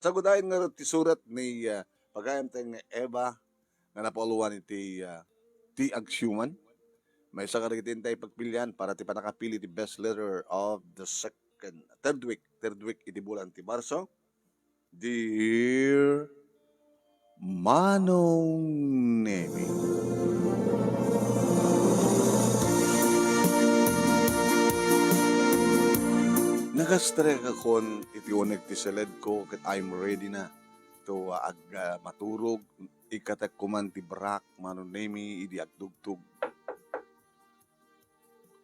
Sagudahin nga ti surat ni pagayam tayong nga Eva nga napoluan iti ti agsyuman. May isa ka rin tayo pagpilian para ti panakapili ti best letter of the third week iti bulan ti Marso. Dear Manong Nemi. Nagastrek akon iti uneg ti seled ko ket I'm ready na to maturog ikatek kuman ti brak Manong Nemi idi agdugtug.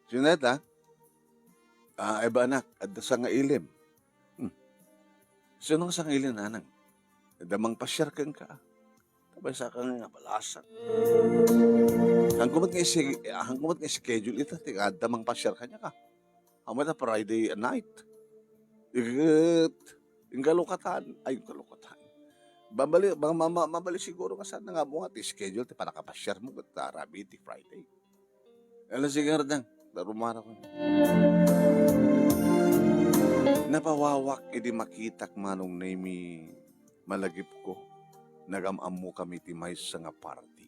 Sineta, eba anak, adda sa nga ilim. Sino nga sa nga ilim, anang? Damang pasyar kang ka. Tabay sa kang nga balasan. Hangkumat nga schedule ito, damang pasyar ka niya ka. Amata Friday night. Yung kalukatan, ay yung kalukatan. Mabali siguro nga saan nga mo nga, schedule, para kapasyar mo, Rabi, ti Friday. Alam siguro dang, darumara ko. Napawawak, idi makitak Manong Nemi, malagip ko, nagamam mo kami ti may sa nga party.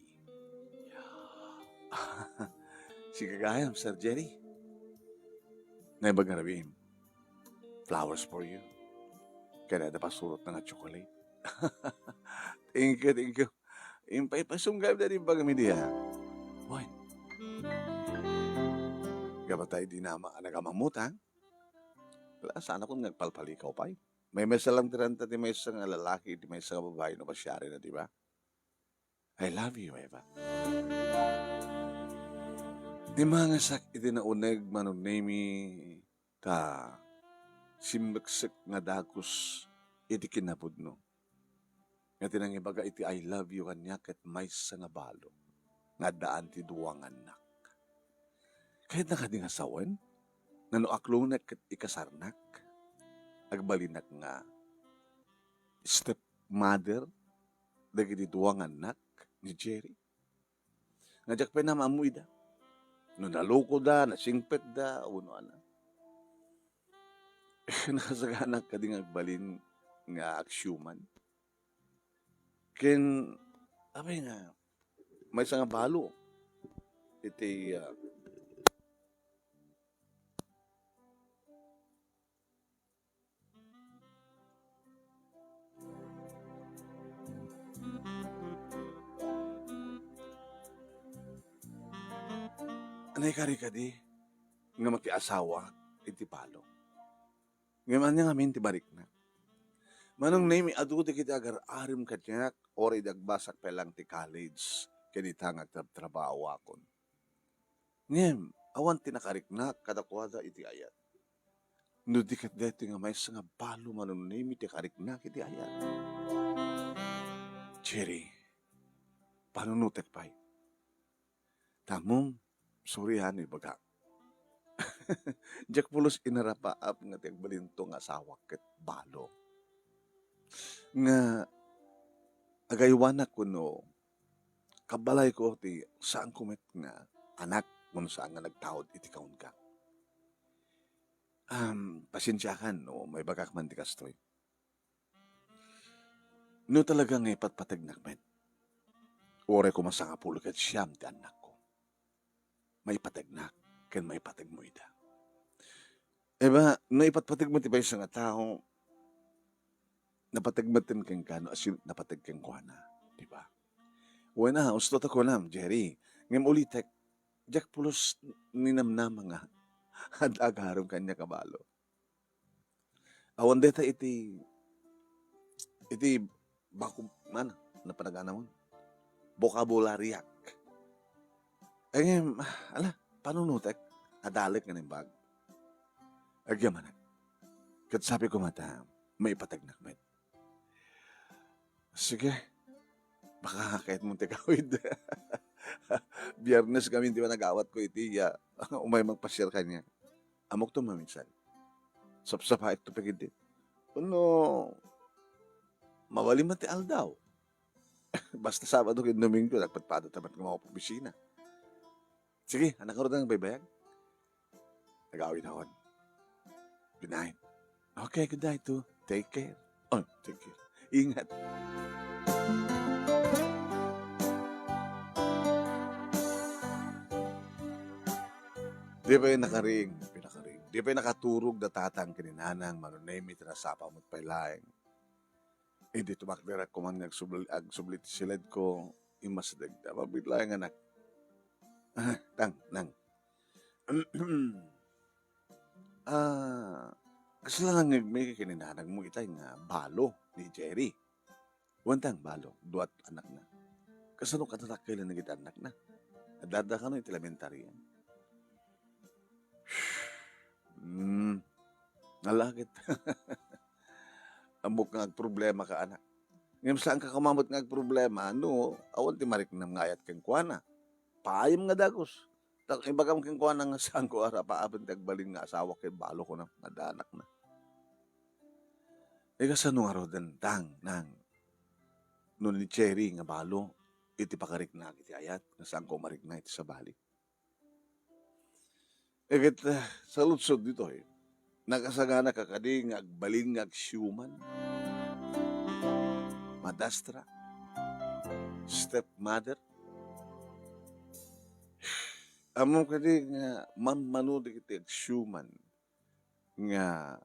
Sige gayam, Sir Jerry. Naibagarabihin, flowers for you. Kaya na pasurot na nga chocolate. Thank you. Impay pasunggab na rin bagami diya. Why? Gabatay di na nagamamutang. Wala, sana kung nagpalpalikaw pa. May mesa lang tiranta di may isang lalaki, di may isang babae na pasyari na, di ba? I love you, Eva. Di mga sak iti na uneg Manong Nemi ta simbaksik nga dakos iti kinapudno. Nga tinangibaga iti I love you kanya ket may sa nga balo. Nga daan ti duwang anak. Kahit nakadingasawan, nano aklong ket ikasarnak, agbalinak nga stepmother dagiti duwang anak ni Jerry. Ngajak pa na maamuy da. No naloko da, nasingpet da, uno ana. Nakasaganak ka din agbalin nga aksyuman. Ken, abay nga, may nga balo. Iti, anay kari ka di, nga makiasawa, iti palo. Ngayon niya ngamin ti barik na. Manong Nemi, aduti kita agar arim kanyak, ori dagbasak pelang ti college, kanitang agtrabaho akon. Ngayon, awan tinakariknak, kadakwada iti ayat. No di kat deti nga may nga balo Manong Nemi, ti kariknak iti ayat. Cherry, panunutek pa'y. Tamong, surihan baga. Jack pulos inarapaap nga tiyagbalinto nga asawak ket balo. Nga agaywanak ko no, kabalay ko ti saan kumet nga anak kung saan nga nagtawad iti kaun ka. Pasensyakan no, may bagak man ti kastoy. No talagang ipatpatagnak men. Ore ko masangapulo ket siyam ti anak ko. May patagnak, ken may patag mo ida. Eba, no ipatpatag mo ti pa isang tao, napatagmatin kang kano, as napatag kang kuhana, di ba? Wala na, ustot ako nam, Jerry. Ngam ulitek, Jack pulos ninamnama nga, at agarom kanya kabalo. Awan deta iti bako, man, napanagana mo, bokabularyak. Ngam, ala, panunutek, adalik nga ng bag. Agyaman. Kat sabi ko mata, may ipatagnak met. Sige, baka kahit mong tikawid. Biyernes kami, di ba nag-awat ko iti, umay magpasyal kanya. Amok to maminsan. Sapsapait to pagidit. Ano, mawali man ti aldaw. Basta Sabado kin Domingo, nagpatpado tamat ng mga opisina. Sige, anak ko rin ang baybayag. Nag-awin ako. Good night. Okay, good night too. Take care. Oh, sige. Ingat. Di ba yung nakaring, pinakaring. Di ba yung nakaturog na tatang kininanang manunay tinasapa mo't pailaeng. Hindi tumakdera ko man agsublit silid ko imasdag. Mabigla yung anak. Tang, nang. Ah, kasi lang may kininanang mo itay nga balo ni Jerry. Wantang balo, duat anak na. Kasano katatak kailan nagit anak na. Adada ka no iti elementary yan. Nalagit. Amok nga problema ka anak. Ngayon saan ka kamamot nga problema, no, awan ti marik na ngayat kang kuana. Paayam nga dagos. Ibagam kang kuana nga saan ko ara paabot tagbalin nga asawa kay balo ko na madanak na. Kasano nga rodan tang nang no ni Cherry nga balo iti pakarik na iti ayat nga saan ko marik na iti sa bali. Sa lutsod dito nakasagana ka kadi nga agbalin nga agsyuman. Madastra. Stepmother. Amo kadi nga mamano di kiti agsyuman nga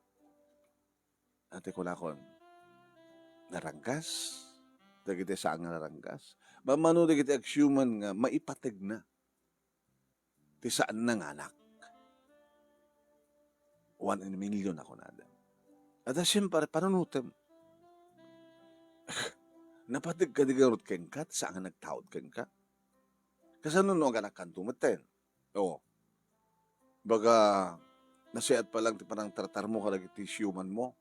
ate ko lakon naranggas. Dagiti saan nga naranggas. Mamano di kiti agsyuman nga maipateg na. Ti saan nang anak. 1 in a million ako nada. At siyempre, panunutem. Napatig ka di garot keng kat, saan nga nagtaod keng ka? Kasano no ang anak kan tumaten? Oo. Baga, nasiat pa lang ti parang tratar mo kalag iti human mo.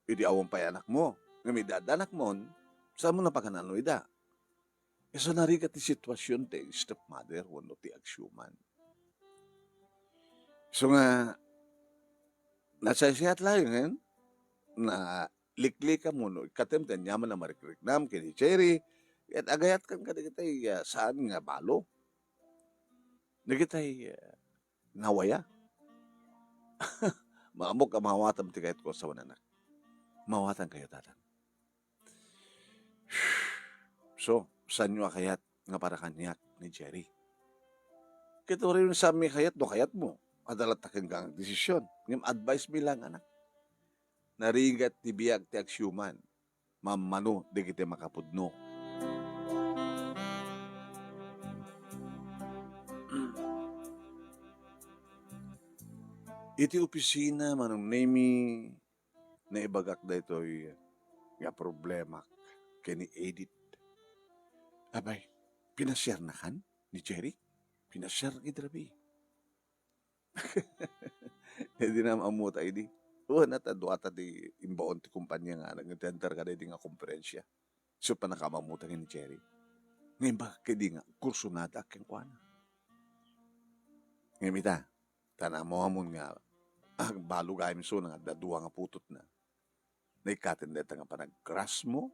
Idi awang pa anak mo. Nga may dadanak mo, saan mo napakanano ida? So narigat ti sitwasyon ti stepmother, wano ti agsyuman. So nga, nasasiyat lang yun, na liklik ka mo, no, katemten yaman na marikriknam, kini Cherry, at agayat kan kadagitay saan nga balo. Nagitay nawaya. Maamok ka mawatam ti kahit ko sa wananak. Mawatan kayo tatan. So, saan nyo kayat nga para kanyak ni Jerry? Kito rin sa mi kayat, do kayat mo. Adalat takin kang desisyon. Ngam advice bilang anak. Narigat ti biyag ti agsyuman. Mamano di kiti makapudno. Iti opisina manong nemi na ibagak da ito nga problema kini Edith. Abay, pinasyar na kan ni Jerry? Pinasyar idrabi. Hindi na maamuta idi. Natadwata di imbaon ti kumpanya nga nag-tender ka di nga konferensya. So pa nakamamutang ni Jerry. Ngayon ba kadi nga kurso nada keng kuana. Ngayon ita, tanamo amon nga balo gayam so nga daduwa nga putot na. Naikatin deta nga panag-crush mo.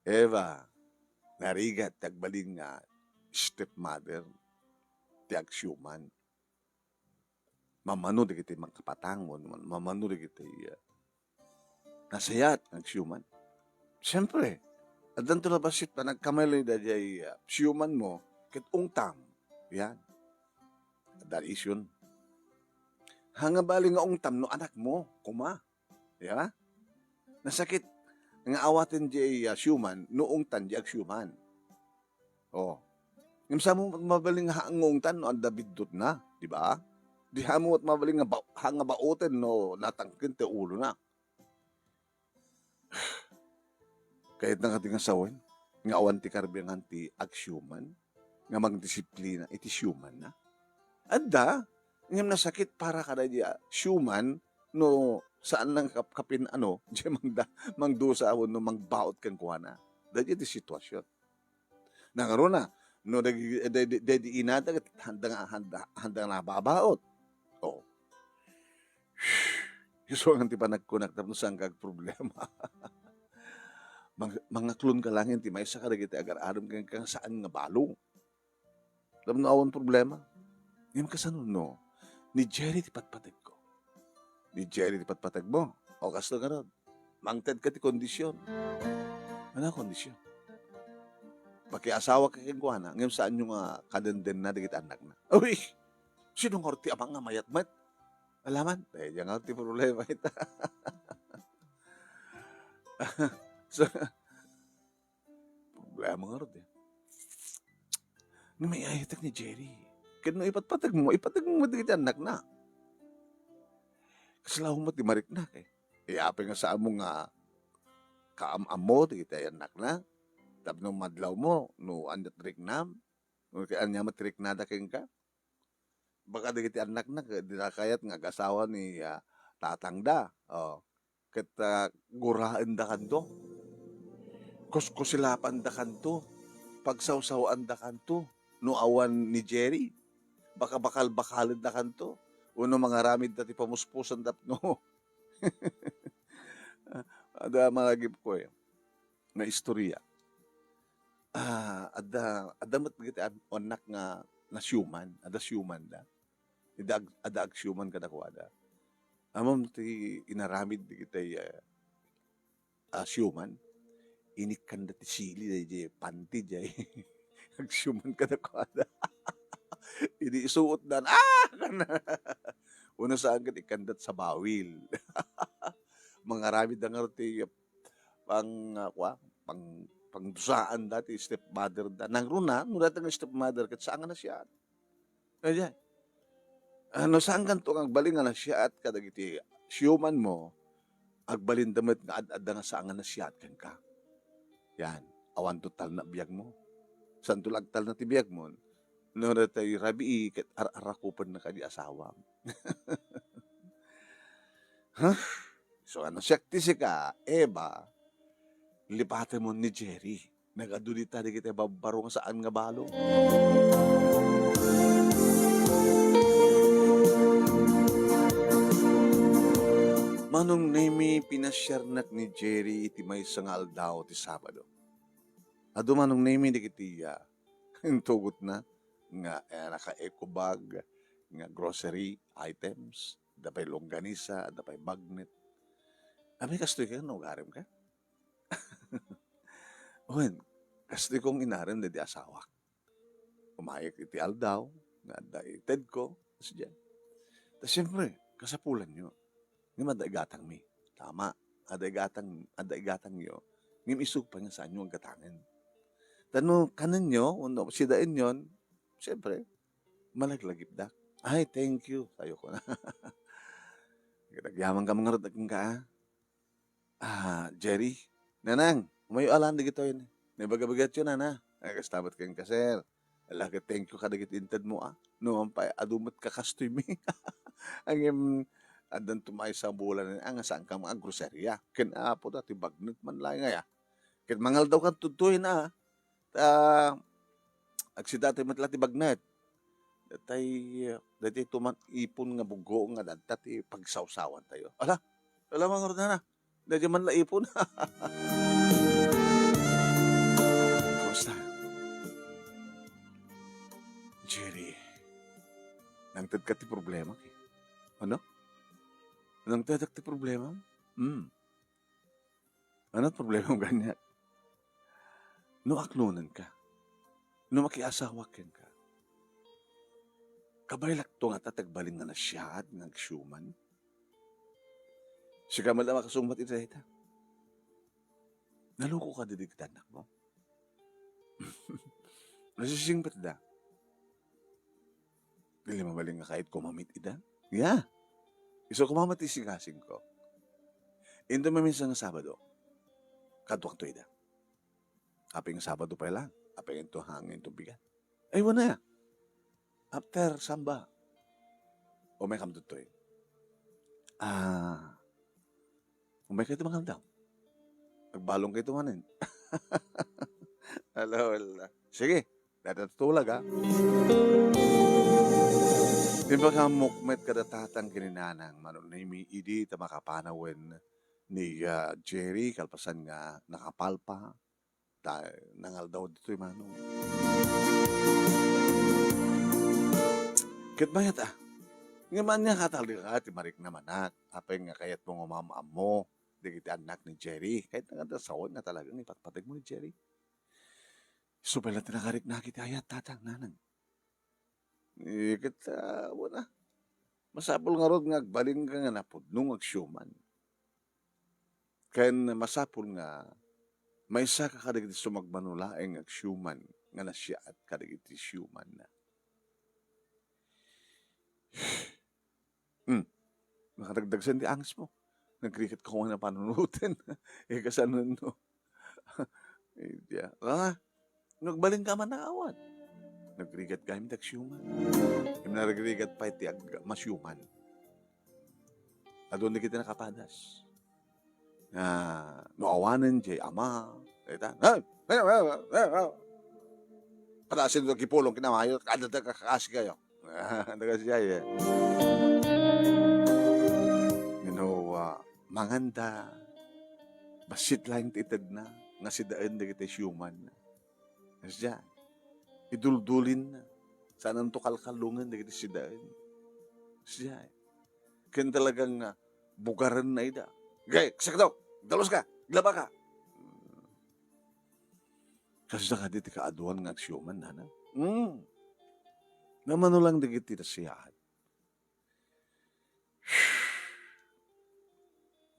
Eva, narigat tagbalin nga stepmother ti agsyuman. Mamano di kiti magkapatangon, mamano di kiti nasayat agsyuman. Siyempre, at danto na basit pa nagkamali da jay syuman mo kit ungtam. Yan. That is yun. Hanga bali nga ungtam no anak mo, kuma. Yeah? Nasakit nga awatin jay syuman noong tan jay agsyuman. Oh. Yung sa mo mabaling haangong tan no anda bidot na, di ba? Di hamo at mabaling nga hanga baoten no natangkin te ulo na. Kahit nga tinga sawin, nga awan ti karbiang ti agsyuman, nga magdisiplina iti syuman na. Adda, ngam nasakit para kada diya syuman no saan lang kapin diya mangdusa awon no mangbaot kan kuana. Dadya ti sitwasyon. Nangaro na, no dedi inada handa na babaot. Oh. Yuso ang ti panagkunak tapos ang kag problema. Mga klon ka lang ti may sa kadagiti agar-aram kang saan nga balo. Tapos na awon problema. Ngayon kasano no? Ni Jerry ti patpatag ko. Ni Jerry ti patpatag mo. O kasto ka ron. Mangted ka ti kondisyon. Ano kondisyon? Pakiasawa ka kang kuana. Ngayon saan yung kadenden na digit anak na. Uy! Sino nga ti amang nga mayat-mat? Alaman? Eh, yan nga ti problema ita. So, problema nga ron eh. Ni may ayatak ni Jerry. Kaya no ipatpatag mo digit anak na. Kasalaw mo ti marik na kay. Iapin nga sa among kaam-am mo, digit anak na. Tapos nung madlaw mo, no andat riknam. No kaya anya matrik nada kayong ka. Baka digit anak na, di na kayat nga asawa ni tatangda. Oh. Kat guraan da kanto. Kuskusilapan da kanto. Pagsawsawaan da kanto. No awan ni Jerry. Baka bakal-bakalid da kanto. Uno mga ramid dati pamuspusan no. Ada malagip ko eh. Na istorya. Ada mat giti anak nga na human. Ada human da. Ada ag human kada ko ada. Amam ti inaramid digiti human. Inikan dati sili di panti jay. Ag human kada ko ada. Ini isuot dan una saan kat ikandat sa bawil. Mga ramid ang ti pangdusaan dati stepmother da. Nang runa, muna tang stepmother kat saan na siya. Kaya ano saan ganto ang baling na siya at kadagiti human mo agbalin damet nga ad-adda nga saan na siya at kan ka. Yan, awan total na biyag mo. San tulagtal na ti biyag mo. No na tayo rabi kat arakupan na kadi asawa. Huh? So ano sakti si ka, Eva, lipatan mo ni Jerry. Nagadulita di kita babaro nga saan nga balo. Manong nemi pinasyarnak ni Jerry iti may sangal daw ti Sabado. Ado manong nemi di kitiya. Tugot na nga naka-eco bag, nga grocery items, dapay longganisa, dapay magnet. Ami kastoy ka, garim ka? Uwan, kastoy kong inarim na di asawa. Umayak iti aldaw, nga dated ko, tas dyan. Tas siyempre, kasapulan nyo. Nga madaigatang mi. Tama, adaigatang nyo. Ngim isug pa nga saan nyo ang gatangan. Tano, kanan nyo, uno, sidain yon, siyempre, malaglagip da. Ay, thank you. Sayo ko na. Nagyaman ka mga rodagang ka. Jerry, nanang, umayo alam di gito yun. Nabaga-bagat yun, nana. Ay, kastabat kayong kaser. Alaga, thank you kadagit intad mo, No, ampay, adumat ka kastoy mi. Ang adan tumay sa bulan, ang saan ka mga grocerya. Kinapo dati, bagnut man lang nga, Kin mangal daw kang tutuin, agsidati matlati bagnat. Dati tuman ipon nga bugo nga dati pagsawsawan tayo. Alam nga rin na. Dati man la ipon. Kumusta? Jerry, nangtad ka ti problema ki. Ano? Nangtad ti problema? Ano problema mo ganyan? No aklunan ka. No makiasawa ken ka. Kabaylak to nga tatagbalin nga na siya at nagsyuman. Siya ka malama kasungmat ita ita. Naluko ka didig tanak mo. Nasisingpat da. Dili mabaling nga kahit kumamit ida. Yeah. Iso kumamit isigasing ko. Indo maminsan nga Sabado. Kadwak to ida. Aping Sabado pa lang. Aping ito hangin ito bigat. Ay, wala. After Samba. O may kamtutoy. Umay kayo tumangal daw. Nagbalong kayo tumanin. Wala. Sige. Datatulag, Di ba ka mukmet kadatatang kininanang manunimi idi ta makapanawin ni Jerry kalpasan nga nakapalpa. Nangal daw dito yung manong. Kit bayat Ngaman niya katali ka, timarik naman nak. Apay nga kayat mo nga mamaam mo. Di kita anak ni Jerry. Kahit nga dasawon nga talagang ipatpatag mo ni Jerry. Supay lang tinakarik na kita ayat tatang nanang. Kita, wala. Masapol nga rod nga agbaling ka nga napudnong agsyuman. Kaya masapol nga may isa ka kadigiti sumagmanulaeng agsyuman nga na siya at kadigiti syuman na. Nakadagdag sa hindi angst mo. Nag-cricket ko na panunutin. Kasanon no. Nagbaling ka man na awan. Nagrigat ka yung agsyuman. Yung nagrigat pa iti masyuman. Adon na kita nakapadas. Noawanan jay ama. Patasin ito kipulong kinamayo. Kada kakasi kayo. Nagasya eh. Manganda. Basit lang titad na. Nga si daan na kita syuman na. Nagasya. Iduldulin na. Saan to kalkalungan na kita si daan. Nagasya eh. Kaya talagang bugaran na ida. Gay, kasak daw. Dalos ka. Glaba ka. Kasi ka dito ka aduan nga aksyoman na. Naman lang digit tita siyahan.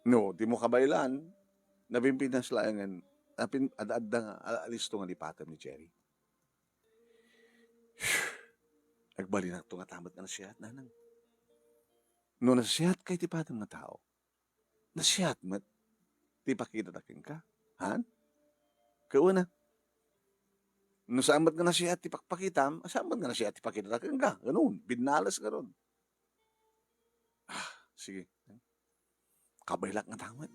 No, di mo kabaylan. Nabimpinas laangan. Ada nga alisto nga lipatan ni Jerry. Nagbali na ito nga tamat na nasiyat nanang. No, nasiyat kay tipatan nga tao. Nasiyat mat. Di pakita takin ka. Han? Kauna. No, saan ba't nga nasiyat tipakpakitam, saan ba't nga nasiyat tipakita takin ka? Ganun. Binalas ka ron. Sige. Kabaylak nga tamat.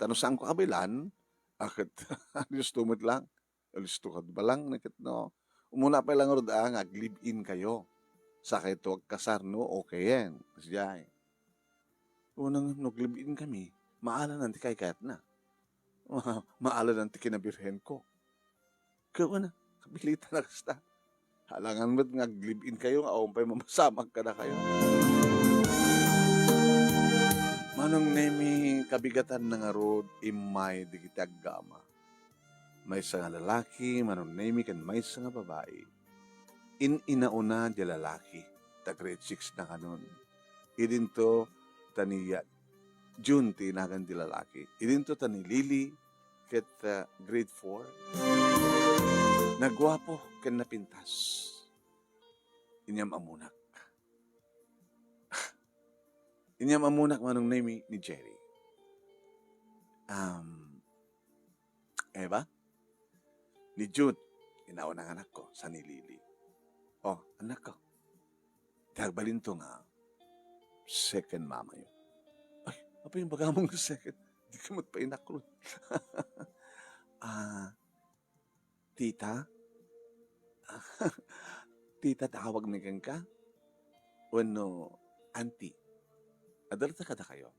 Tanong saan ko kabaylan, akit, alisto mo't lang. Alisto ka ba lang, nakit no. Umuna pa lang ron live-in kayo. Sa kayo to kasar, no, okay yan. Kasi yan. Unang nag-live-in kami, maala nanti kay kayat na. Maala nanti kinabirhen ko. Kaya na, kabilitan na kasta. Halangan mo't nag-live-in kayo, aumpay mamasamag ka na kayo. Manong nemi kabigatan na nga rod, imay digitag gama. May isa nga lalaki, manong nemi kan may isa nga babae. Inauna di lalaki, ta grade 6 na kanon. Idinto taniya, June tinagan di lalaki. Idinto tani Lily, ket grade 4. Nagwapo ken napintas. Inyam amunak. Inyam amunak manong name ni Jerry. Eva? Ni Jude, inauna ng anak ko, sa ni Lily. Oh, anak ko. Dagbalin to nga, second mama yun. Ay, apa yung baga mong second? Hindi ka magpainak ko. Tita? Tita, tawag na ka? O no, auntie? Adalta ka na kayo.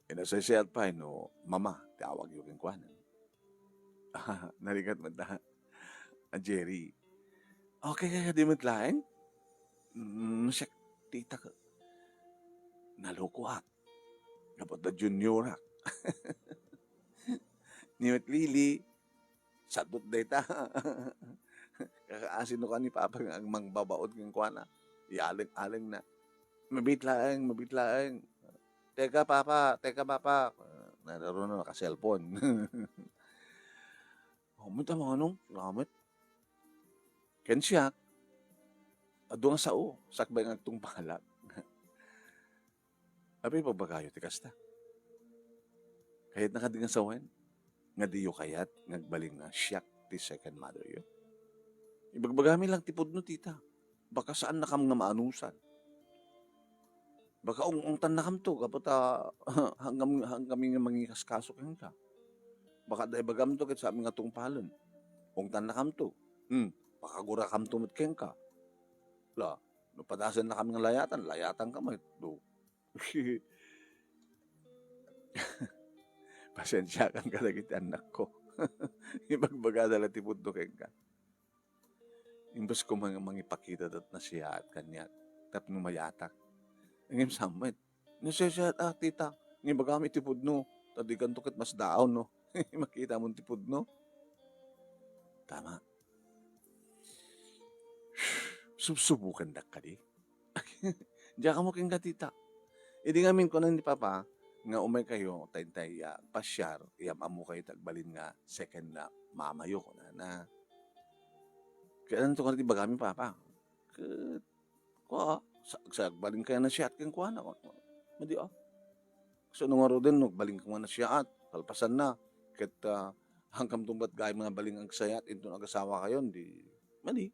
Inasasayat pa, no, mama, tawag yung kwanan. Narigat mo na, Jerry. Okay, kaya di matlaeng? Siya, tita ka. Naloko ak. Kapag na junior ak. Niwet Lily, sadot na ita. Kakaasin ka ni Papa ang mangbabaod ng kwana. Ialing-aling na. Mabitlaeng. Teka, Papa. Naroon na naka-cellphone. Humita mga nung, salamat. Ken siya, ado nga sao, sakbay nga itong pangalag. Abi pa ba kayo, tikasta? Kahit nakadingan sa wen, nga diyo kayat, ngagbaling nga siyak, ti second mother yun. Ibagbagami lang tipod no, tita. Baka saan nakam nga maanusan. Baka ungtan na kam to, kapot hanggang nga mangikas kaso kang ka. Baka dahil bagam to, kahit sa aming nga tungpalan. Ungtan na kam to. Baka gura kam tumot keng ka. La, no padasan na kami ng layatan ka mo. Pasensya kang kalagit anak ko. Ibagbaga dala tipod do keng ka. Imbas ko mga ipakita dat na siya at kanya. tap no mayatak. Ngem sammet. Nasya tita. Ngem bagami tipod no. Tadi kanto ket mas daon no. Makita mo tipod no. Tama. Subsubukan dak ka di. Diya ka mo king tita. Idi ngamin ko na ni Papa, nga umay kayo, tay pasyar, iyam amo kayo tagbalin nga, second na, mamayo ko na. Kaya nito ka rin bagami Papa. Sa agbalin kayo na siya at kang kuha na. Madi So nung araw din, baling ka na siya at, palpasan na. Kaya hanggang tumbat gaya mga baling ang sayat, ito nag-asawa kayo, di, madi.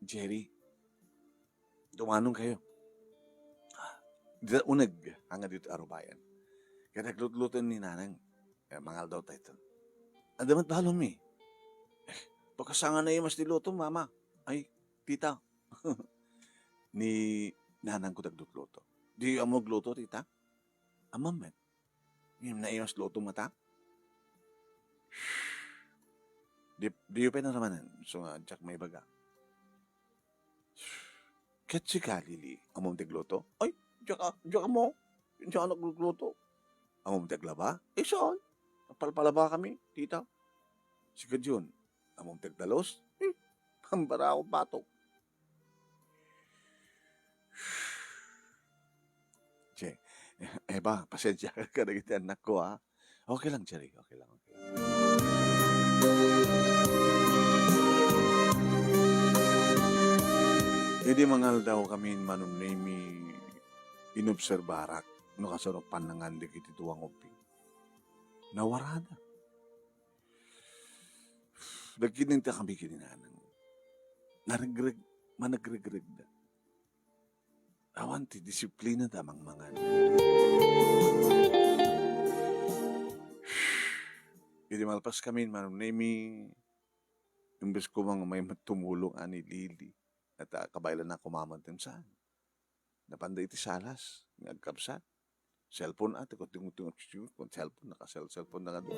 Jerry, tumanong kayo. Dito unag, hanga dito arubayan. Kaya naglut-luto ni nanang, mangal daw tayo ito. Adamat balom eh. Pagkasangan na yung mas niluto, mama. Ay, tita. Ni nanang ko naglut-luto. Di mo gluto, tita? Amam, men. Yung na mas luto mata? Di pa na naman. So, Jack may baga. Ket si Galili, among tigluto? Ay, Jack mo. Diyan nagluto. Among tiglaba? Saan? Palpalaba kami, tita. Si Kadyon, among tigdalos? Pambara ako batok. Che, ba, pasensya ka na kita anak ko, ha? Okay lang, Jerry. Okay lang. Hindi mangal daw kami manunimi inobserbarak no kasarupan ng andi kiti tuwang uping. Nawarada. Nagkininta kami kininanang. Managregreg na. Awan ti disiplina damang mga. Hindi malpas kami manunimi imbes ko mga may tumulong ani Lili. At kabaylan na kumamantim saan. Napanday iti salas, ngagkapsat. Cellphone ate, kung tingot kung cellphone, cellphone na nga doon.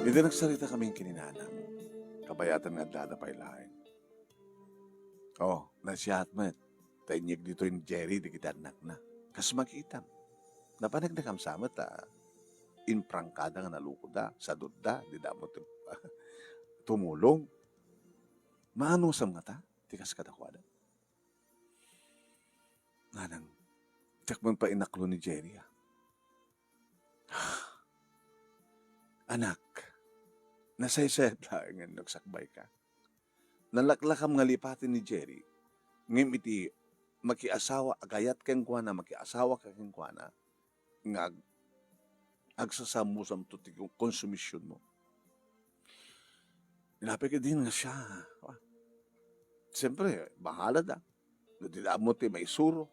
Hindi nagsalita kaming kininanang. Kabayatan nga dadapay lain. Nasiyat met. Tainyag dito yung Jerry, di kita anak na. Kas makitam. Napanag na kamsamat inprangkada nga nalukoda, sadod da, di damo tumulong. Maano sa mga ta? Tikas kadakwada. Nganang, takman pa inaklo ni Jerry. Anak, nasaysayat lang nga nagsakbay ka. Nalaklakam nga lipatin ni Jerry, ngim iti makiasawa, agayat kang kuwana, makiasawa kang kuwana, nga agsasamusam to ti konsumisyon mo. Inapay ka din nga siya. Siyempre, bahala da. Nadila mo ti may suro.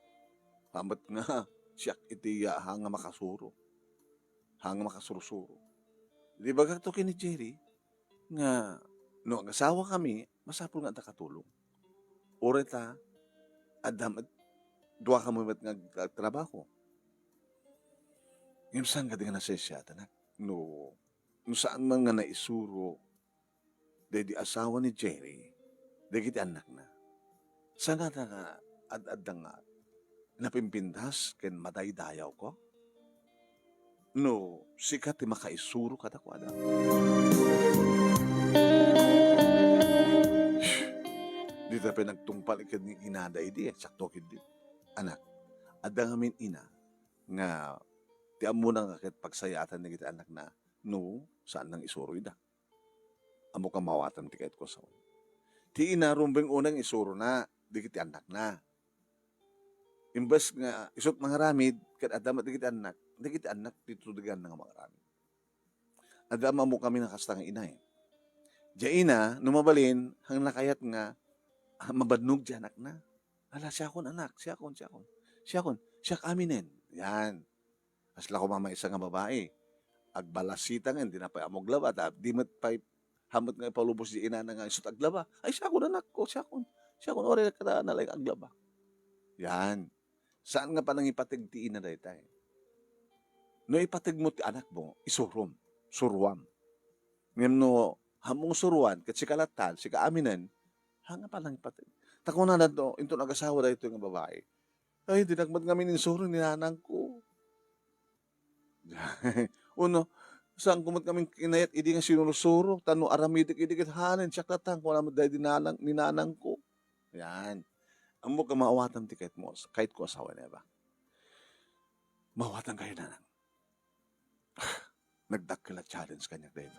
Hamat nga siya iti hanga makasuro. Hanga makasurusuro. Di ba to kini Jerry nga no ang asawa kami, masapul nga nakatulong. Oreta, adam at duwa ka mo nga trabaho. Yung saan ka din nga nasesya, tanak? No saan man nga naisuro di asawa ni Jerry, di kiti anak na. Sana na nga, ad nga, napimpindas, ken madaydayaw ko? No, sikat ti makaisuro kadakwada. Di tayo nagtungpal ikan ni inada idi, sakto kidi. Anak, adang amin ina, nga, ti amo na nga ket pagsayatan na kita anak na, no, saan nang isuro ida? Amo ka mawatan ti kahit ko sa ti inarumbeng unang isuro na, di kiti anak na. Imbes nga, isot mga ramid, kat adamat di kiti anak, titudigan ng mga ramid. Adama mo kami nakastang inay. Diya numabalin, hang nakayat nga, mabadnog di anak na. Hala, siya kon anak, siya kaminen. Yan. Asla ko mama isa nga babae. Agbalasita nga, hindi na pa amog labat, di mat pa hamot nga palubos di ina nga isot aglaba. Ay, siya kon anak ko, siya kon ori ka na like aglaba. Yan. Saan nga pa nang ipatig ti ina dahi tayo? No ipatig mo ti anak mo, isurom. surwam. Ngem no, hamong surwan, kat si kalatan, si kaaminan, hanga pa lang pati. Tako na to, into nag-asawa da ito nga babae. Ay, dinagmad nga mininsuro ni nanang ko. Uno, saan kumot kaming kinayat, idi nga sinurusuro, tano aramidik, idi hanin, siya katang, kung naman dahil ni nanang ko. Yan. Ang mo ka maawatan tiket mo, kahit ko asawa niya ba? Maawatan kayo nanang. Nagdakila challenge kanya dito.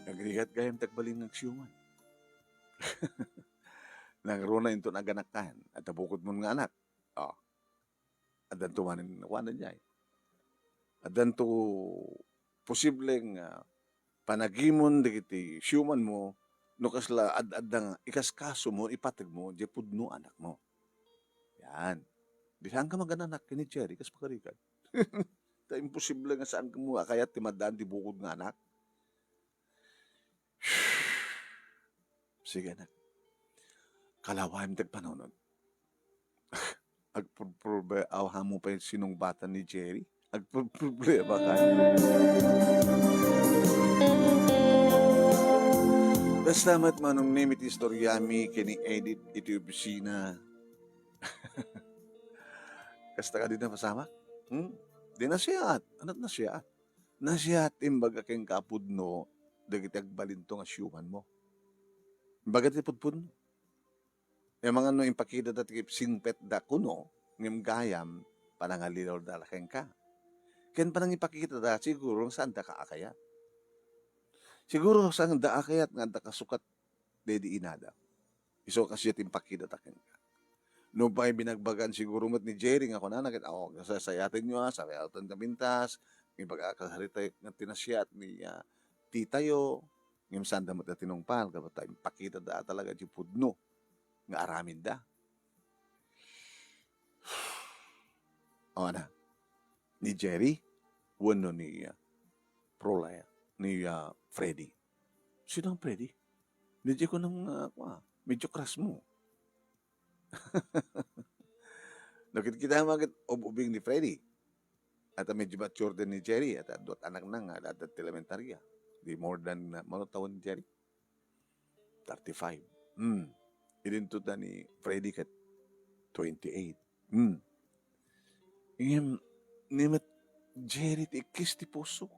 Nagrigat kayong tagbaling ng siyuman. Nagruna into naganakan at tabukod mo nga anak. Oh. At danto manin nakuanan niya. At danto posibleng panagimon dikiti siyuman mo no kasla ad-adang ikaskaso mo ipatag mo di pudno anak mo. Yan. Di saan ka magananak kini Cherry kas pakarikan. Ta imposible nga saan ka mo kaya timadaan di bukod nga anak. Sige anak. Kalaway mo tagpanunod. Agproblema mo pa yung sinungbatan ni Jerry. Agproblema ka. Salamat manong name it istoryami kini edit ito yung bisina. Kasta ka din na pasama? Di na siya. Anat na siya? Nasiyat imbaga keng kapudno dagiti agbalinto nga siyuman mo. Imbaga ti pudpudno. Yung mga no impakita dati singpet da kuno, ngim gayam, panangalilaw da lakeng ka. Ken panang ipakita da, siguro saan da kaakayat. Siguro saan da akayat nga da kasukat dedi inada. Iso kasi yung impakita da ken ka. No pa binagbagan siguro mat ni Jerry nga kunanan, ako, sasayatin nyo sasayatin da mintas, ipag-akaharita nga tinasyat ni titayo, ngim saan da mat da tinungpal, kapag impakita da talaga di pudno. Nga aramin da. O na, ni Jerry, wano ni Prolaya, ni Freddy. Sino ang Freddy? Medyo ko nang, medyo crush mo. Nakikita magit ubing ni Freddy. At medyo mature din ni Jerry. At dot anak nang, at elementarya. Di more than, mga taon ni Jerry? 35. Ilinto na ni Freddy kat 28. Ingem, nimet Jerry ti ikis ti pusok.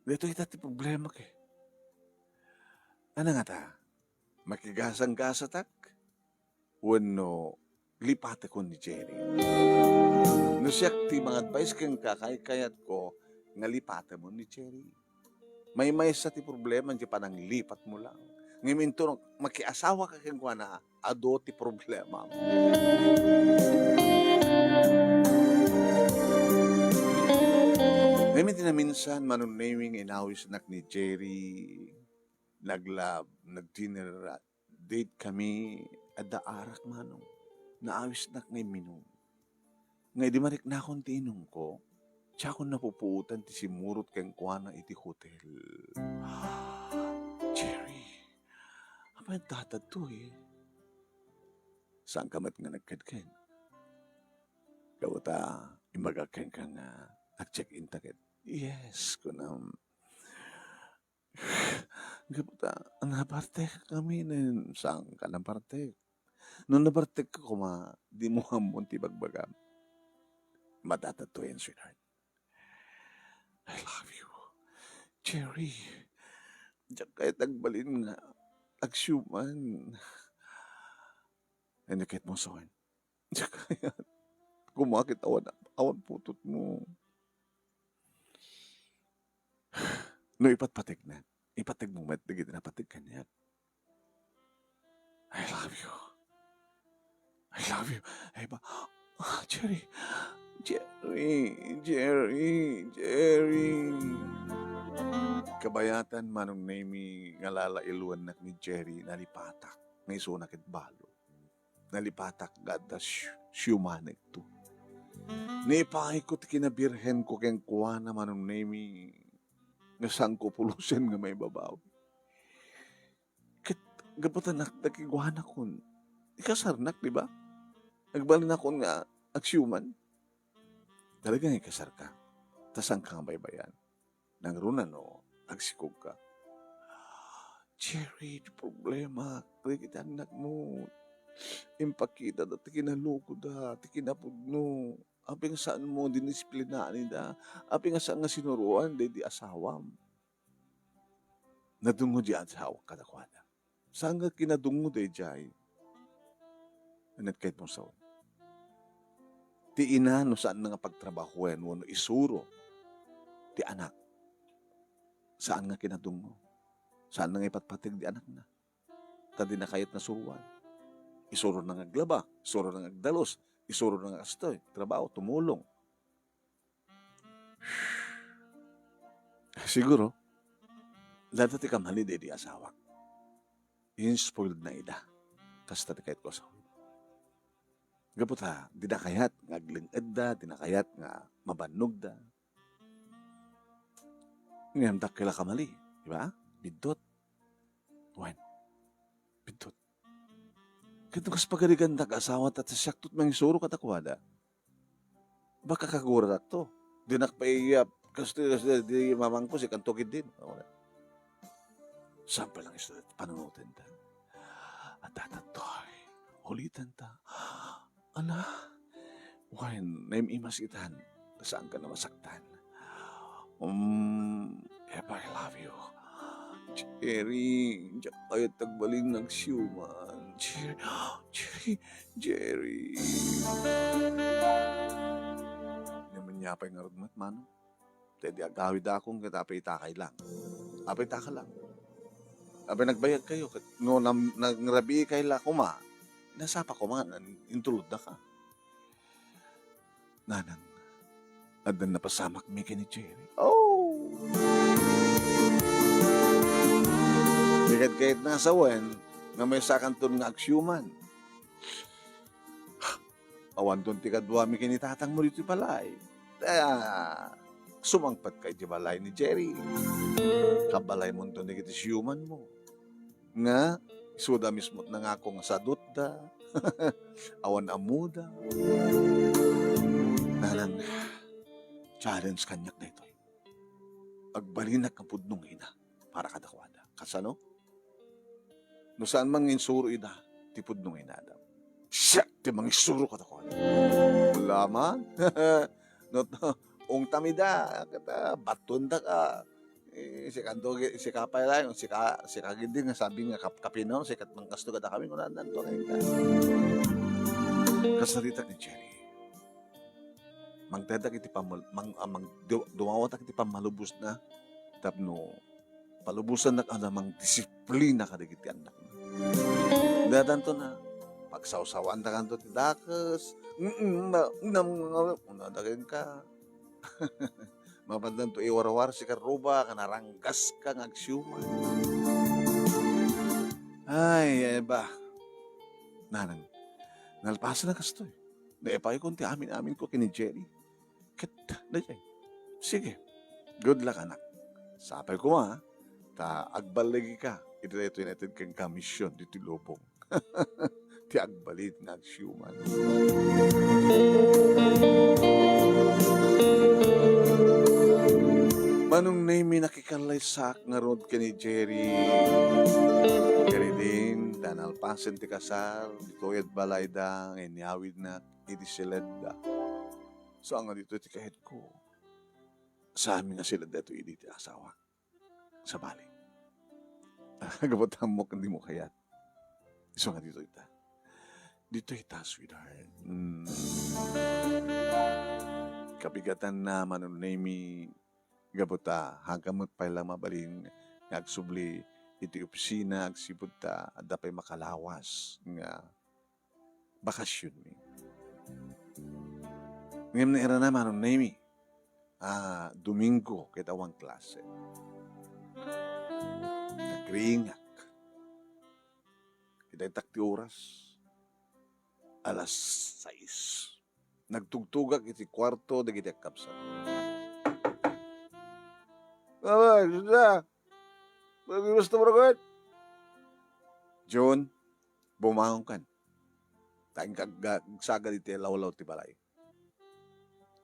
Dito ita ti problema ke. Ano nga ta? Makigasang kasatak? Wano, lipate ko ni Jerry. No siya ti mga advice kang kakay-kayat ko, nga lipate mo ni Jerry. May sa ti problema, di pa nang lipat mo lang. Ngayon ito, makiasawa ka kang kwa na ado ti problema mo. Ngayon na minsan, manunaming inawis nak ni Jerry, naglab, nag-dinner, date kami, ada arak manong, naawis nak ngay minum. Ngay di marik na akong tinong ko, siya akong napupuutan ti simurot kang kwa na iti hotel. Jerry, apa yung tatad to Saan ka mat nga nagkadkan? Gawata, imagakan ka nga nag-check-in takit. Yes, kunam. Gawata, naparte kami na saan ka naparte? Nung naparte ka kuma, di mo hamon ti bagbagam. Matatatuin, sweetheart. I love you. Jerry, diyan kahit nagbalin nga, agsyuman. Ano kahit mo saan? Diyan kaya, kumakit awan putot mo. No, ipatpatig na. Ipatig mo, matagit na patig kanya. I love you. I love you. Ay ba, Jerry, Kabayatan manong nami ngalala iluan nak ni Jerry nalipatak. Ngay so nakit balo. Nalipatak gada siyumanek to. Naipahay ko kinabirhen ko keng kuha na manong nami nga sangko pulusen nga may babaw. Kit gapatan nak nakiguanak kun. Ikasarnak, di ba? Nagbalin ako nga aksiyuman. Talagang ikasar ka. Tasang kang baybayan. Nang runan no, agsikog ka. Cherry, di problema. Kaya kita anak mo. Impakita da, tikinaloko da, tikinapugno. Aping saan mo dinisiplinaan da. Aping saan nga sinuruan, di asawam. Nadungo di asawa kadakwada. Saan nga kinadungo di jay. Anat kahit mong saon. Ti ina no saan nga pagtrabahuan mo no isuro. Ti anak. Saan nga kinadungo. Saan nga ipatpatig di anak na. Tadi na kayat na suruan. Isuro na ngaglaba, isuro na ngagdalos, isuro na ngastoy, trabaho, tumulong. Siguro, lahat ti kamali di asawa. Yung spoiled na ida. Kas tati kahit ko sa Gapot ha, di na kayat ngaglingad da, di na kayat nga mabanog da. Ngayon kila kamali, di ba? Bidot. Wen, bidot. Kito kas pagarigan nag-asawa at siyaktot mang isuro katakwada. Baka kagurat to. Di nakpaiyap. Kasi di mamang ko si kantokid din. Sampai lang ito panunutin ta. At tatatoy. Ulitan ta. Ala. Wen, naimimas itan. Saan ka na masaktan? Eva, I love you. Jerry, diyak kayo tagbaling ng siyuman. Jerry. Naman niya pa yung arudmat, mano. Tedi agawid akong katapay takay lang. Apay taka lang. Apay nagbayad kayo. No, nagrabi kay la kuma. Nasapa ko mga, intulod na ka. Nanang, adan napasamak mi ni Jerry. Oh! Kahit nasawan, nga may sakanton nga aksyoman. Awan doon tikadwa mi kinitatang mo dito palay. Sumangpat kay di balay ni Jerry. Kabalay mo doon ni kiti siyuman mo. Nga, isuda mismo na nga akong sadot da. Awan amuda. Nanang, challenge kanyak na ito. Agbalinak ang pudnong ina para kadakwada. Kasano? No saan mang insuro ina, tipod nung inadam. Siya, ti mang isuro ka tako. Wala man. No, ung tamida, kata, baton da ka. Si kanto, si kapay lang, si kagindi nga sabi nga kapino, si katmang kasto kada kami, kung nanto ngayon ka. Kasarita ni Jerry. Magdadag iti dumawat iti pamalubos na, tapno, palubusan na anamang disiplina kadigiti anak. Dadanto na, pagsawsawan na kanto ti dakas, unadagin ka. Mapandan to iwarawar si karuba, kanaranggas ka ngagsyuman. Ay, ba, nanang, nalpasan na kasto eh. Naipay ko ti amin ko kini Jerry. Sige, good luck anak. Sapay ko ha, agbalagi ka. Ito natin kang kamisyon dito lobong. Ti agbalit na agsiyuman. Manong name nakikalay sak nga rod ka ni Jerry. Kaya din, danalpasan ti kasal, dito'y balay da, inyawid na, itisilad da. So, nga dito ti kahit ko, sa amin nga sila dito ti asawa. Sa bali. Nagabatang mo hindi mo kayat. So nga dito ita. Dito ita, sweetheart. Kapigatan na manunaymi gabuta hanggang magpailang mabalin ngagsubli iti opisina agsibot ta at dapay makalawas nga bakasyon mi. Ngayon na era na manunaymi Domingo kitawang klase. Nagringak. Kita'y takti oras. Alas 6. Nagtugtugak iti kwarto da kita kapsa. Baba, sudah. Gusto mo rin. John, bumahong kan. Tayong kagsagad iti lawlaw ti balay.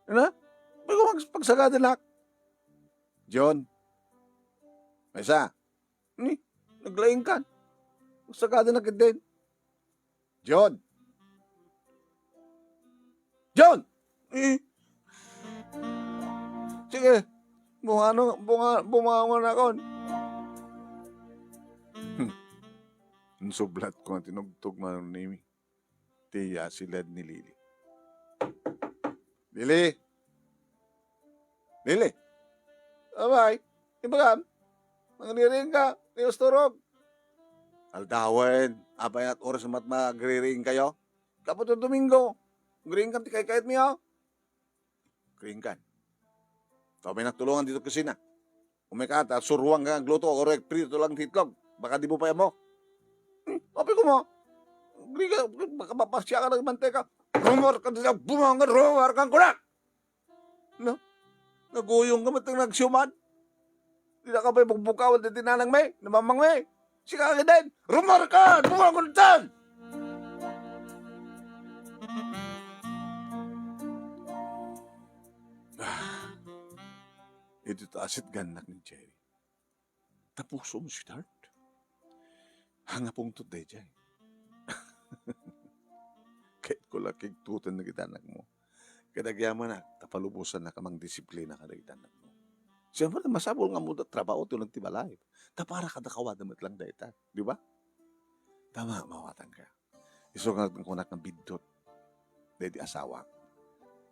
Ano? Bago pagsagada lak. John, may isa. Naglaing ka. Pagsagada na din. John! John! Sige, bumangon ako. Ang sublat ko ang tinugtog man ni Tiya sila ni Lili. Lili! Lili! Abay, ibagam. Magniring ka, niyos turog. Aldawen, abay at oras mat magriring kayo. Kapot ang Domingo, magriring ka tikay-kayat miyo. Magriring ka. So, may nagtulungan dito kasi na. Umikata, suruang ka, gluto, o prito lang titlog. Baka di mo pa mo. Papi ko mo. Griga, baka mapasya ka ng manteka. Rumor ka na bumangan, rumor kang kunak. No? Naguyong ka matang nagsyuman. Di na ka ba'y bugbukawan na tinanang may, namamang may. Sika ka din, rumor ka, bumangan tan. Ito asit ganak ni Jerry. Tapuso mo si Tart. Hanga pong tuday dyan. Kahit ko lakig tutan na kitanak mo. Kadagyaman na, tapalubusan na kamang disiplina ka na kitanak mo. Siyempre, masabol nga mo da trabaho tulad ti balay. Tapara ka nakawad naman lang dahil ta. Di ba? Tama, mawatan ka. Iso nga kunak ng bidot. Dahil di asawa.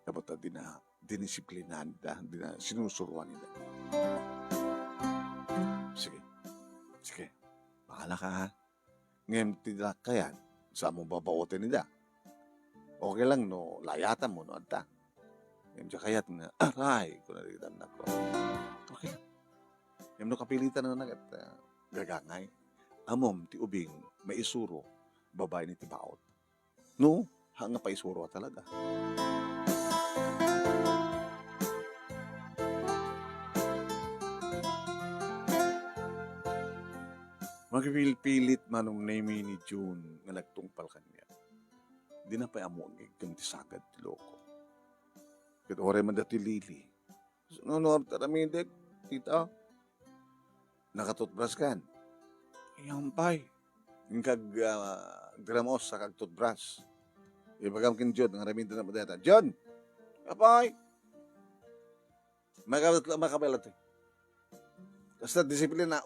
Dapat na dinisiplinan nila, sinusuruan nila. Sige. Sige. Bahala ka ha. Ngayon, tinilak ka yan. Saan mo babaotin nila? Okay lang, no? Layatan mo, no? Anta. Ngayon, siya kayat nga, aray, kung nalitan na ko. Okay lang. Ngayon, no, kapilitan na nagat, gagangay. Amom, ti ubing, may isuro, babae ni tibaot. No, hanga pa isuro talaga. Magpipilit manong name ni June nga nagtungpal kanya. Di na pa among ikam ti sagad ti loko. Kat oray man dati Lili. Sunod taramidek, tita. Nakatutbras kan. Yampay. Yung gramos sa kagtutbras. Ibagam kin John, nga raminto na madeta. John! Kapay! Makabalat eh. Basta disiplina,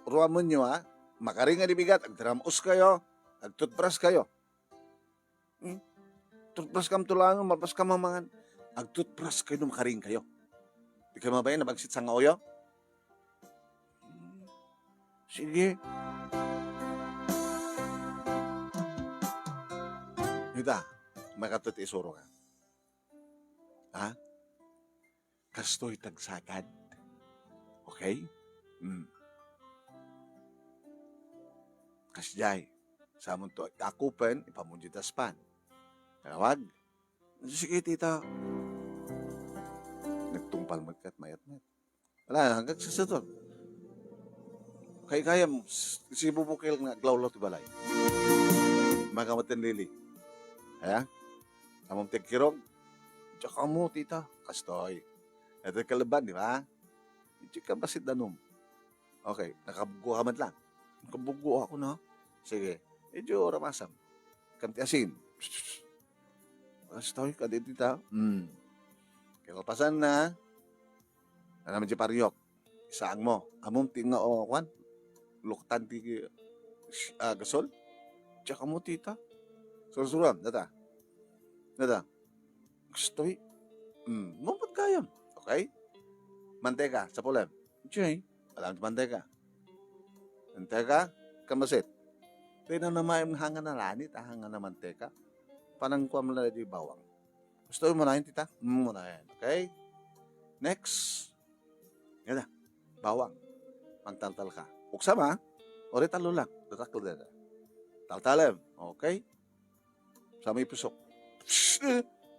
ruwan mo nyo ha. Makaringa di bigat, agdramus kayo, agtutbras kayo. Tutbras kam tulangan, malpas kam mamangan. Agtutbras kayo, makaring kayo. Di ka mabayan, nabagsit sa ngaoyo? Sige. Hita, makatut isuro ka. Ha? Kastoy tagsagad. Okay? Kasjay, sa amon to, akupen, ipamunjitas pan. Tawag, sige tita. Nagtungpal magkat mayat-mayat. Wala, hanggang sa satot. Kaya mo, si bubukil nga glawlaw ti balay. Makamatin Lili. Kaya, among tigkirog, tsaka mo tita, kastoy. Ito kalaban, di ba? Hindi ka basit danom. Okay, nakabugo ka man lang. Nakabugo ako na. Sige, medyo ramasam. Kanti asin. Kastoy ka din tita. Kalpasan na. Naman di paryok. Isaang mo. Among tinga o kwan. Luktan ti gasol. Tsaka mo tita. Surusuram. Data. Kastoy. Mamat kayam. Okay? Manteka sa pulam. Jay. Alam ti manteka. Manteka. Kamasit. Kaya na naman hanga na lanit, hanga na manteka. Panang kuha mo na di bawang. Gusto mo na yun, tita? Muna yan. Okay? Next. Yan na. Bawang. Pangtaltal ka. Uksama. Ori talo lang. Tataklo na. Taltalem. Okay? Sa may pusok.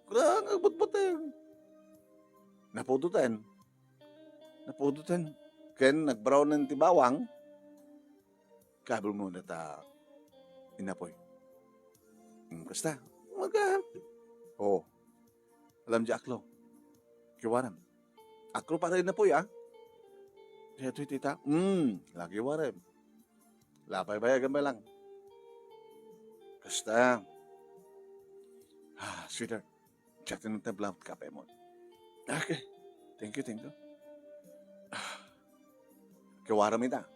Kurang, agbut-butin. Napudutan. Ken, nag-brown ng tibawang. Kabel mo na ta inapoy. Basta, alam di aklo. Kiwaram. Akro pa rin na po ya. Dito tita. Lagi waram. Lapay bayagan ba lang. Kasta. Sweetheart. Chat na tabla at kape mo. Okay. Thank you. Kiwaram ita.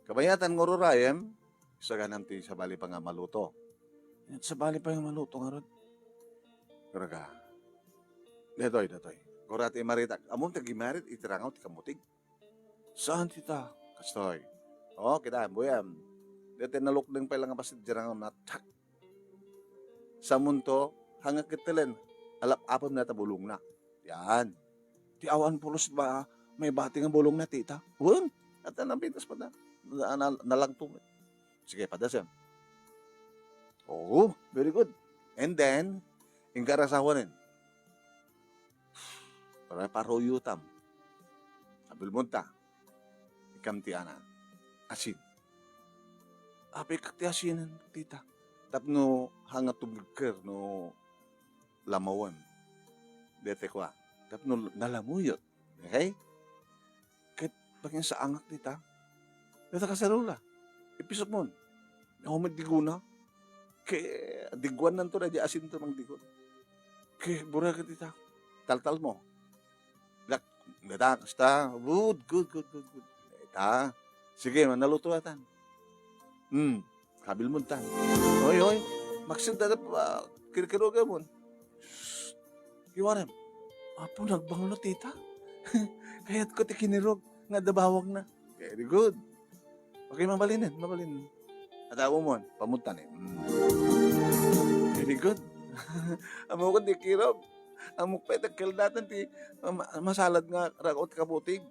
Kabayatan ngururayem. Isa ka nanti sa bali pa nga maluto. Sa bali pa nga maluto nga ron. Karaga. Datoy. Kurati marita. Among tagimarit, itirangaw, tikamutig. Saan tita? Kastoy. Kita, buyam. Dito nalok din pa lang ang pasid dirang na tak. Sa munto, hanggang kitilen, alap-apam na tabulong na. Yan. Ti awan pulos ba, may bating ang bulong na tita? Wun. At ang pintas pa na. Nalangtong. Sige, padasem. Very good. And then, ingkarasawanin. Para paroyutam. Abil munta. Ikam ti ana. Asin. Api kakti asinan, tita. Tapno hanga tubigker no lamawan. Dete kwa. Tapno nalamuyot. Okay? Kahit bagyan sa angak, tita. Dete ka sa rula. Ipisok mo. Ako magdiguna. Kaya diguan nanto na di asin to mang digon. Kaya bura ka, tita. Taltal mo. Gata, kasta. Good. Ita. Sige, manaluto atan. Kabil mo tan. Hoy. Maksud na pa, kirikiro ka mo. Iwaram. Apo, nagbangulo, tita. Kaya't ko tikinirog. Nga dabawag na. Very good. Okay, mabalinin. At ako mo, pamuntan eh. Very good. Amo ko tikirog. Amo pa itakil natin ti masalad nga rakot kabutig.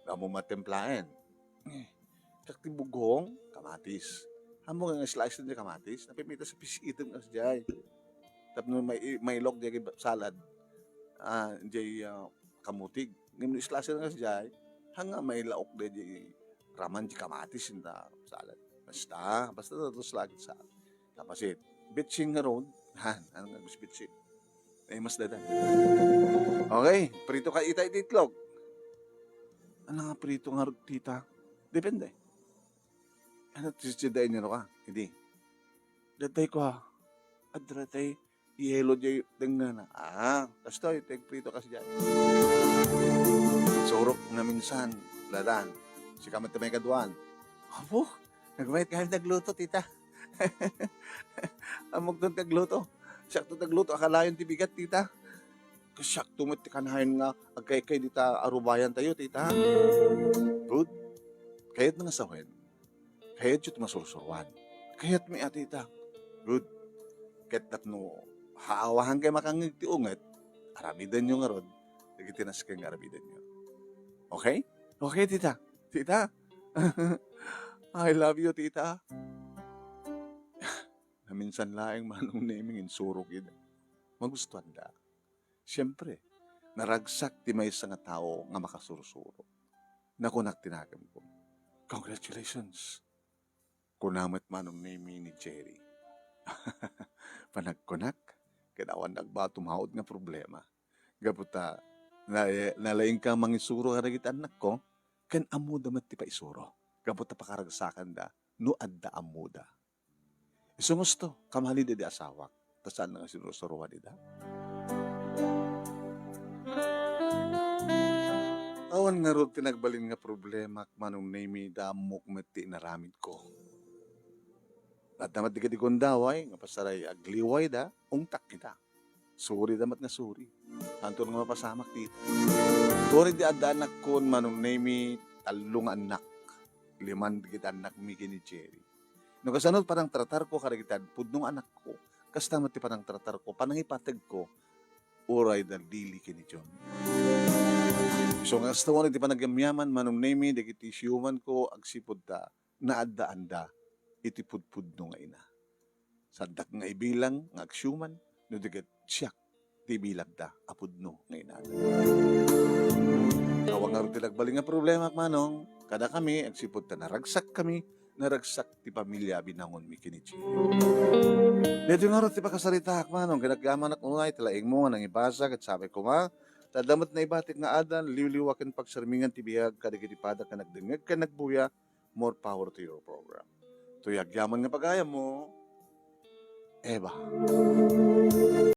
Amo matemplaen. Kakti bugong, kamatis. Amo nga slice din kamatis. Napimita sa pisitim nga siya. Tapos may log diya salad. Diya kamutig. Ngayon slice nga siya. Hanga may laok diya raman di kamatis na salad. Basta tatos lagi sa kapasit. Bitching nga ron. Ano nga gusto bitching? Mas dadan. Okay, prito ka itay titlog. Ano nga prito nga tita? Depende. Ano tisidayin niyo ka? Hindi. Datay ko ha. Adratay, ihelo dyan dengan na. Kasto, itay prito kasi dyan. Surok na minsan, ladan. Si kamat na may kaduan. Apo, nagmayat kahit nagluto, tita. Amog doon nagluto. Sakto nagluto, akalayon ti bigat, tita. Kasakto mo ti kanahin nga, agkay-kay dita arubayan tayo, tita. Good. Kayat nga sawin. Kayat yun masursurwan. Kayat may tita. Good. Kayat tapno, haawahan kay makangig ti unget, aramidan nyo nga rod, nagitinas kay nga aramidan nyo. Okay? Okay, tita. Tita. I love you, tita. Na minsan laing manong naming insurog yun. Magustuhan da. Siyempre, naragsak ti may nga tao nga makasursuro. Nakunak tinagam ko. Congratulations. Kunamat manong naming ni Jerry. Panagkunak, kinawan nagbatumahod nga problema. Gaputa, nalaing ka mangisuro ka nagit anak ko, kan amuda mat ti pa isuro. Gaputa pakaragsakan da, no adda amuda. Iso gusto, kamali di asawak. Tasaan na nga sinusuruan nila. Awan nga ron tinagbalin nga problema manong nami damok mati naramid ko. At naman di ka di kondaway, nga pasaray agliway da, ungtak kita. Suri damat nga suri. Anton nga mapasamak dito. Turi di adanak kon manong nami talong anak. 5 kita anak migi ni Jerry. No kasanod parang tratar ko karagitan pudnong anak ko. Kasta mati parang tratar ko panang ipatag ko uray dal dili kini John. So nga kasta mo di panagamyaman manong nami dagiti human ko agsipod ta naadda-anda iti pudpudno nga ina. Sadak nga ibilang nga agsyuman no diget siyak ti bilag da apudno nga ina. Awang nga rin tinagbaling nga problema manong kada kami agsipod ta naragsak kami naragsak ti pamilya binangon mi kinichi. Dito nga rin ti pakasarita manong ginagaman at unay talaing mo nga nang ibasag at sabi ko nga Tadamat na ibatik nga adan, liwliwakan pagsarmingan tibiyag, kadagitipada ka nagdengeg ka nagbuya, more power to your program. Tuyag yaman nga pagaya mo, Eva.